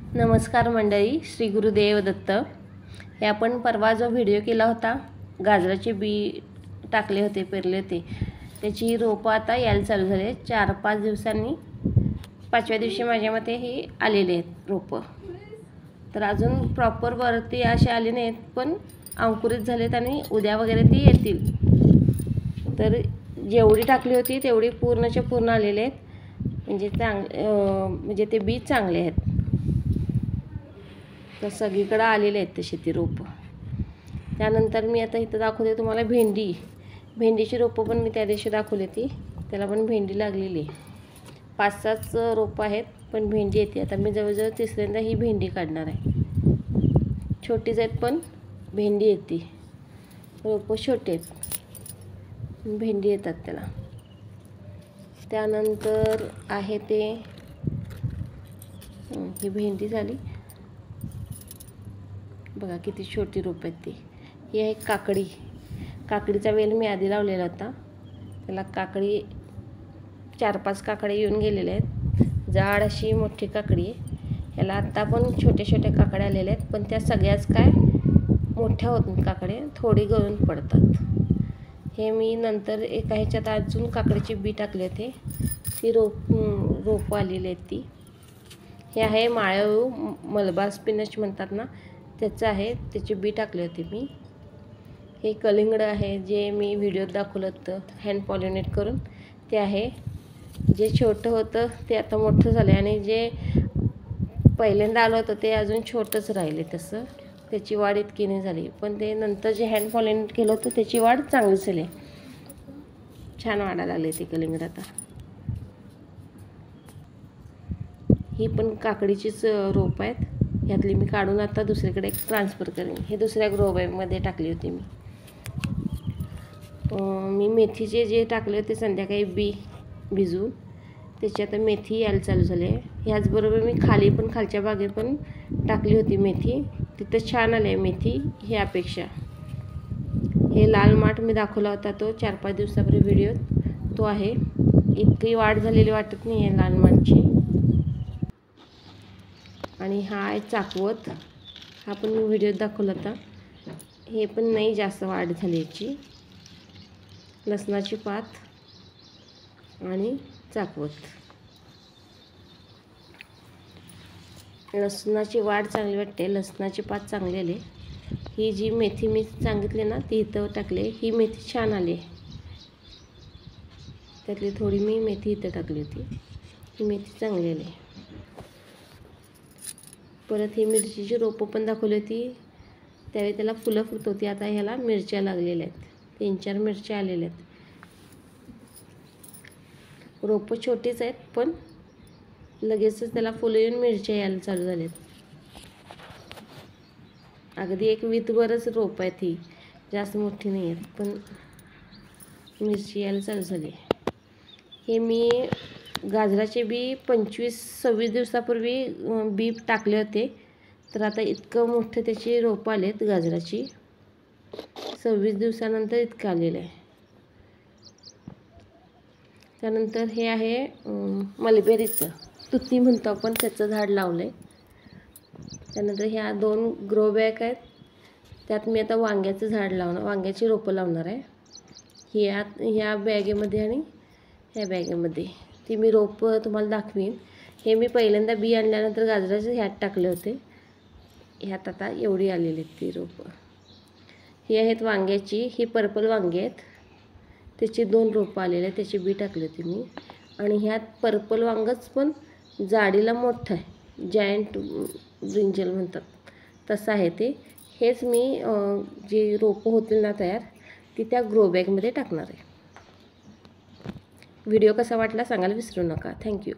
नमस्कार मंडळी, श्री गुरुदेव दत्त। हे आपण परवा जो व्हिडिओ केला होता, गाजराचे बी टाकले होते, पेरले होते, त्याची रोपं आता यायला चालू झाले। 4-5 दिवसांनी 5व्या दिवशी माझ्या मते हे आलेले आहेत रोपं। तर अजून प्रॉपर वरती असे आले नाहीत, पण अंकुरित झालेत आणि उद्या वगैरे ती येतील। तर जेवढी टाकली होती तेवढी पूर्णच्या पूर्ण आलेले आहेत, म्हणजे ते बी चांगले आहेत। तर सगळीकडे आलेले आहेत तशी ती रोपं। त्यानंतर मी आता इथं दाखवते तुम्हाला भेंडीची रोपं पण मी त्या दिवशी दाखवली ती, त्याला पण भेंडी लागलेली आहे। 5-6 रोपं आहेत, पण भेंडी येते। आता मी जवळजवळ तिसऱ्यांदा ही भेंडी काढणार आहे। छोटीच आहेत पण भेंडी येते। रोपं छोटे आहेत, भेंडी येतात त्याला। त्यानंतर आहे ते ही भेंडी झाली बघा, किती छोटी रोप आहेत ती। ही आहे काकडीचा वेल मी आधी लावलेला होता, त्याला काकडी 4-5 काकड्या येऊन गेलेल्या आहेत। जाड अशी मोठी काकडी आहे। ह्याला आत्ता पण छोट्या छोट्या काकड्या आलेल्या आहेत, पण त्या सगळ्याच काय मोठ्या होत नाहीत, काकड्या थोडी गळून पडतात। हे मी नंतर एका ह्याच्यात अजून काकडीचे बी टाकले होते, ती रोपं आलेली आहेत ती। हे आहे माळव, मलबार स्पिनच म्हणतात ना, त्याचं आहे, त्याचे बी टाकले होते मी। हे कलिंगड आहे, जे मी व्हिडिओत दाखवलं होतं हँड पॉलिनेट करून, ते आहे। जे छोटं होतं ते आता मोठं झालं आहे, आणि जे पहिल्यांदा आलं होतं ते अजून छोटंच राहिले। तसं त्याची वाढ इतकी नाही झाली, पण ते नंतर जे हँड पॉलिनेट केलं होतं त्याची वाढ चांगली झाली, छान वाढायला लागले ते कलिंगड आता। ही पण काकडीचीच रोप आहेत, ह्यातली मी काढून आता दुसरीकडे ट्रान्सफर करेन। हे दुसऱ्या ग्रो बॅगमध्ये टाकली होती मी मेथीचे जे टाकले होते संध्याकाळी बी भिजवून, त्याची आता मेथी यायला चालू झाली आहे। ह्याचबरोबर मी खालच्या बागेत पण टाकली होती मेथी, तिथं छान आली आहे मेथी ह्यापेक्षा। हे लाल माठ मी दाखवला होता तो 4-5 दिवसापूर्वी व्हिडिओ, तो आहे। इतकी वाढ झालेली वाटत नाही आहे लाल माठची। आणि हा आहे चाकवत, हा पण मी व्हिडिओत दाखवला होता, हे पण नाही जास्त वाढ झाली याची। लसणाची पात आणि चाकवत, लसणाची वाढ चांगली वाटते, लसणाची पात चांगली आली। ही जी मेथी मी सांगितली ना ती इथं टाकली, ही मेथी छान आली, त्यातली थोडी मी मेथी इथं टाकली होती, ही मेथी चांगली आली। परत ही मिरचीची रोपं पण दाखवली होती, त्यावेळी त्याला फुलं फुटत होती। आता ह्याला मिरच्या लागलेल्या आहेत, 3-4 मिरच्या आलेल्या आहेत। रोपं छोटीच आहेत, पण लगेचच त्याला फुलं येऊन मिरच्या यायला चालू झाल्यात। अगदी एक वितभरच रोप आहेत, ही जास्त मोठी नाही आहेत, पण मिरची यायला चालू झाली। हे मी गाजराचे बी 25-26 दिवसापूर्वी बी टाकले होते, तर आता इतकं मोठं त्याची रोपं आलेत गाजराची। 26 दिवसानंतर इतकं आलेलं आहे। त्यानंतर हे आहे मलबेरीचं, तुती म्हणतो आपण, त्याचं झाड लावलं आहे। त्यानंतर ह्या 2 ग्रो बॅग आहेत, त्यात मी आता वांग्याचं झाड वांग्याची रोपं लावणार आहे। ह्या बॅगेमध्ये आणि ह्या बॅगेमध्ये ती मी रोपं तुम्हाला दाखवीन। हे मी पहिल्यांदा बी आणल्यानंतर गाजराचे ह्यात टाकले होते, ह्यात आता एवढी आलेली आहेत ती रोपं। ही आहेत वांग्याची, ही पर्पल वांगी आहेत, त्याची 2 रोपं आलेले आहेत, त्याची बी टाकली होती मी। आणि ह्यात पर्पल वांगच पण जाडीला मोठं आहे, जायंट ब्रिंजल म्हणतात तसं आहे ते। हेच मी जी रोपं होतील ना तयार, ती त्या ग्रो बॅगमध्ये टाकणार आहे। व्हिडिओ कसा वाटला सांगायला विसरू नका। थँक्यू।